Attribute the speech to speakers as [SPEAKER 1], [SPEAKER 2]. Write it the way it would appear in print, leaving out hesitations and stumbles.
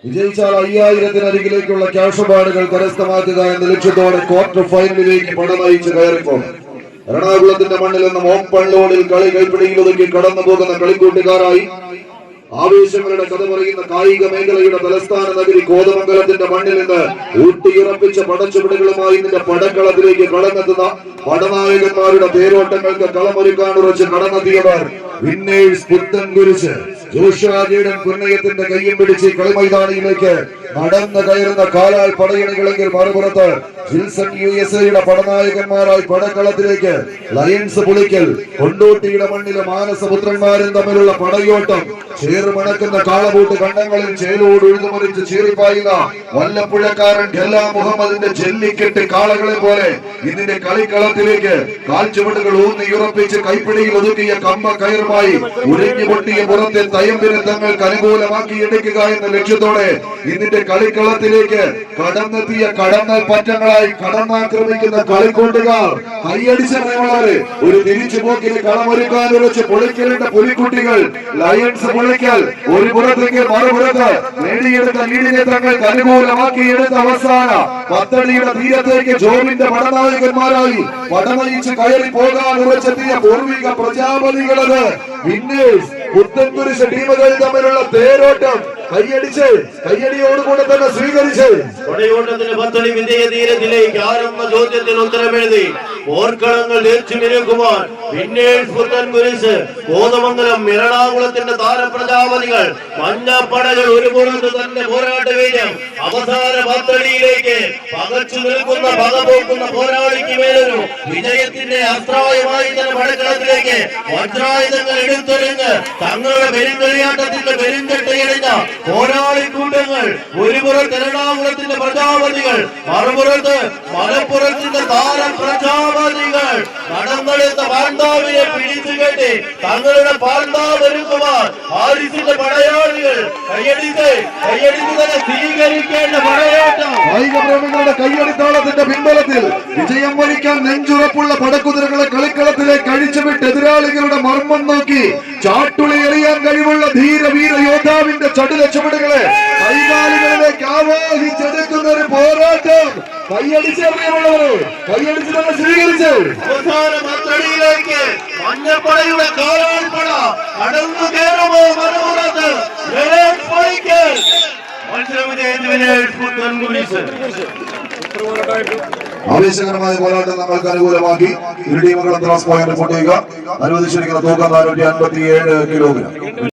[SPEAKER 1] വിജയിച്ചാൽ 5000-ത്തിനരികിലേക്കുള്ള ക്യാഷ് അവാർഡുകൾ കരസ്ഥമാക്കുക എന്ന ലക്ഷ്യത്തോടെ ക്വാർട്ടർ ഫൈനലിലേക്ക് പടനയിച്ച് കയറിപ്പോൾ എറണാകുളത്തിന്റെ മണ്ണിൽ നിന്നും ഓപ്പൺ ലോഡിൽ കളി കൈപ്പിടിയിൽ ഒതുക്കി കടന്നു പോകുന്ന കളിക്കൂട്ടുകാരായി ആവേശങ്ങളുടെ കഥ പറയുന്ന കായിക മേഖലയുടെ തലസ്ഥാന നഗരി കോതമംഗലത്തിന്റെ മണ്ണിൽ നിന്ന് ഊട്ടിയുറപ്പിച്ച പടച്ചുവടുകളുമായി ഇതിന്റെ പടക്കളത്തിലേക്ക് കടന്നെത്തുന്ന പടനായകന്മാരുടെ തേരോട്ടങ്ങൾക്ക് കളമൊരുക്കാൻ ഉറച്ച് കടന്നെത്തിയവർ വിന്നേഴ്സ് പുത്തൻകുരിശ് ജോഷാജിയുടെ പുന്നയത്തിന്റെ കയ്യും പിടിച്ച് കളിമൈതാനിയിലേക്ക് നടന്നു കയറുന്ന കാലാൽ പടയണികളെങ്കിൽ മറുപുറത്ത് ജിൽസൺ USA പടനായകന്മാരായി പടക്കളത്തിലേക്ക് ലയൺസ് പുളിക്കൽ കൊണ്ടോട്ടിയുടെ മണ്ണിലെ മാനസപുത്രന്മാരും തമ്മിലുള്ള പടയോട്ടം ചേർമണക്കുന്ന കാളബൂട്ട് കണ്ടങ്ങളിൽ ചേലോട് ഉഴുതുമറിച്ച് ചീറിപ്പായുന്ന വല്ലപ്പുഴക്കാരൻ ഖെല്ലാ മുഹമ്മദിന്റെ ജല്ലിക്കെട്ട് കാളകളെ പോലെ ഇതിന്റെ കളിക്കളത്തിലേക്ക് കാൽച്ചുവടുകൾ ഊന്നിയുറപ്പിച്ച് കൈപ്പിടിയിൽ ഒതുക്കിയ കമ്പ കയറുമായി ഉരഞ്ഞു പൊട്ടിയ പുറത്തെ തയമ്പിനെ തങ്ങൾക്ക് അനുകൂലമാക്കി എടുക്കുക എന്ന ലക്ഷ്യത്തോടെ ഇതിന്റെ കളിക്കളത്തിലേക്ക് കടന്നെത്തിയ കടന്നൽ പറ്റങ്ങളായി കടന്നാക്രമിക്കുന്ന കളിക്കൂട്ടുകാർ കൈയടിച്ചറിയുള്ളവര് ഒരു തിരിച്ചുപോക്കിന് കളമൊരുക്കാൻ ഉറച്ച് പൊളിക്കലിന്റെ പുലിക്കുട്ടികൾ ലയൺസ് പൊളിക്കൽ ഒരു പുറത്തേക്ക് മറുപുറത്ത് നേടിയെടുത്ത ലീഡിനെ തങ്ങൾക്ക് അനുകൂലമാക്കി എടുത്ത അവസാന പത്തടിയുടെ തീരത്തേക്ക് ജോബിന്റെ പടനായകന്മാരായി പടനയിച്ച് കയറി പോകാൻ ഉറച്ചെത്തിയ പൂർവിക പ്രജാപതികളത് വിന്നേഴ്സ് പുത്തൻകുരിശ് ടീമുകൾ തമ്മിലുള്ള തേരോട്ടം കയ്യടിയോടുകൂടെ തന്നെ സ്വീകരിച്ച്
[SPEAKER 2] പത്തടി വിജയ തീരത്തിലേക്ക് ആരംഭ ചോദ്യത്തിന് ഉത്തരമെഴുതി പോർക്കളങ്ങൾ തീർച്ചുമിരിക്കുവാൻ വിന്നേഴ്സ് പുത്തൻകുരിശ് കോതമംഗലം എറണാകുളത്തിന്റെ താരപ്രജാപതികൾ മഞ്ഞപ്പടകൾ ഒരു പുറത്ത് തന്നെ പോരാട്ട വീര്യം അവസാന പത്തടിയിലേക്ക് പകച്ചു നിൽക്കുന്ന പകപോക്കുന്ന പോരാളിക്ക് മേലൊരു വിജയത്തിന്റെ അസ്ത്രായമായി തന്നെ പടക്കളത്തിലേക്ക് വജ്രായുധങ്ങൾ എടുത്തെറിഞ്ഞ് തങ്ങളുടെ പെരുങ്കളിയാട്ടത്തിന്റെ പെരുങ്കെട്ടയിടഞ്ഞ പോരാളിക്കൂട്ടങ്ങൾ ഒരു പുറത്ത് എറണാകുളത്തിന്റെ പ്രജാപതികൾ മറുപുറത്ത് മലപ്പുറത്തിന്റെ താരപ്രജാപതികൾ നടന്നെടുത്ത പാണ്ഡാവിനെ പിടിച്ചു കെട്ടി തങ്ങളുടെ പാണ്ഡാവൊരുക്കുവാൻ ഹാരിസിന്റെ പടയാളികൾ കയ്യടിച്ച് തന്നെ സ്വീകരിക്കേണ്ട പടയോട്ടം
[SPEAKER 1] കായിക പ്രേമികളുടെ കയ്യടിത്താളത്തിന്റെ പിൻബലത്തിൽ വിജയം വരിക്കാൻ നെഞ്ചുറപ്പുള്ള പടക്കുതിരകളെ കളിക്കളത്തിലേക്ക് അഴിച്ചുവിട്ട് എതിരാളികളുടെ മർമ്മം നോക്കി ചാട്ടുളി എറിയാൻ കഴിവുള്ള ധീരവീര യോദ്ധാവിന്റെ ചടുല ചുവടുകളെ കൈകാലുകളിലേക്ക് ആവാഹിച്ചെടുക്കുന്ന ഒരു പോരാട്ടം കൈയടിച്ചറിയുള്ളവര് കൈയടിച്ച് തന്നെ സ്വീകരിച്ച്
[SPEAKER 2] അവസാന പത്തടിയിലേക്ക് മഞ്ഞപ്പടയുടെ കാലാൾപ്പട കടന്നു കയറുമോ മറുപുറത്ത്
[SPEAKER 1] ആവേശകരമായ പോരാട്ടം നമ്മൾക്ക് അനുകൂലമാക്കി ഇരു ടീമുകളും ത്രോസ് പോയിന്റ് പൊട്ടുക അനുവദിച്ചിരിക്കുന്ന തൂക്കം 457 കിലോഗ്രാം.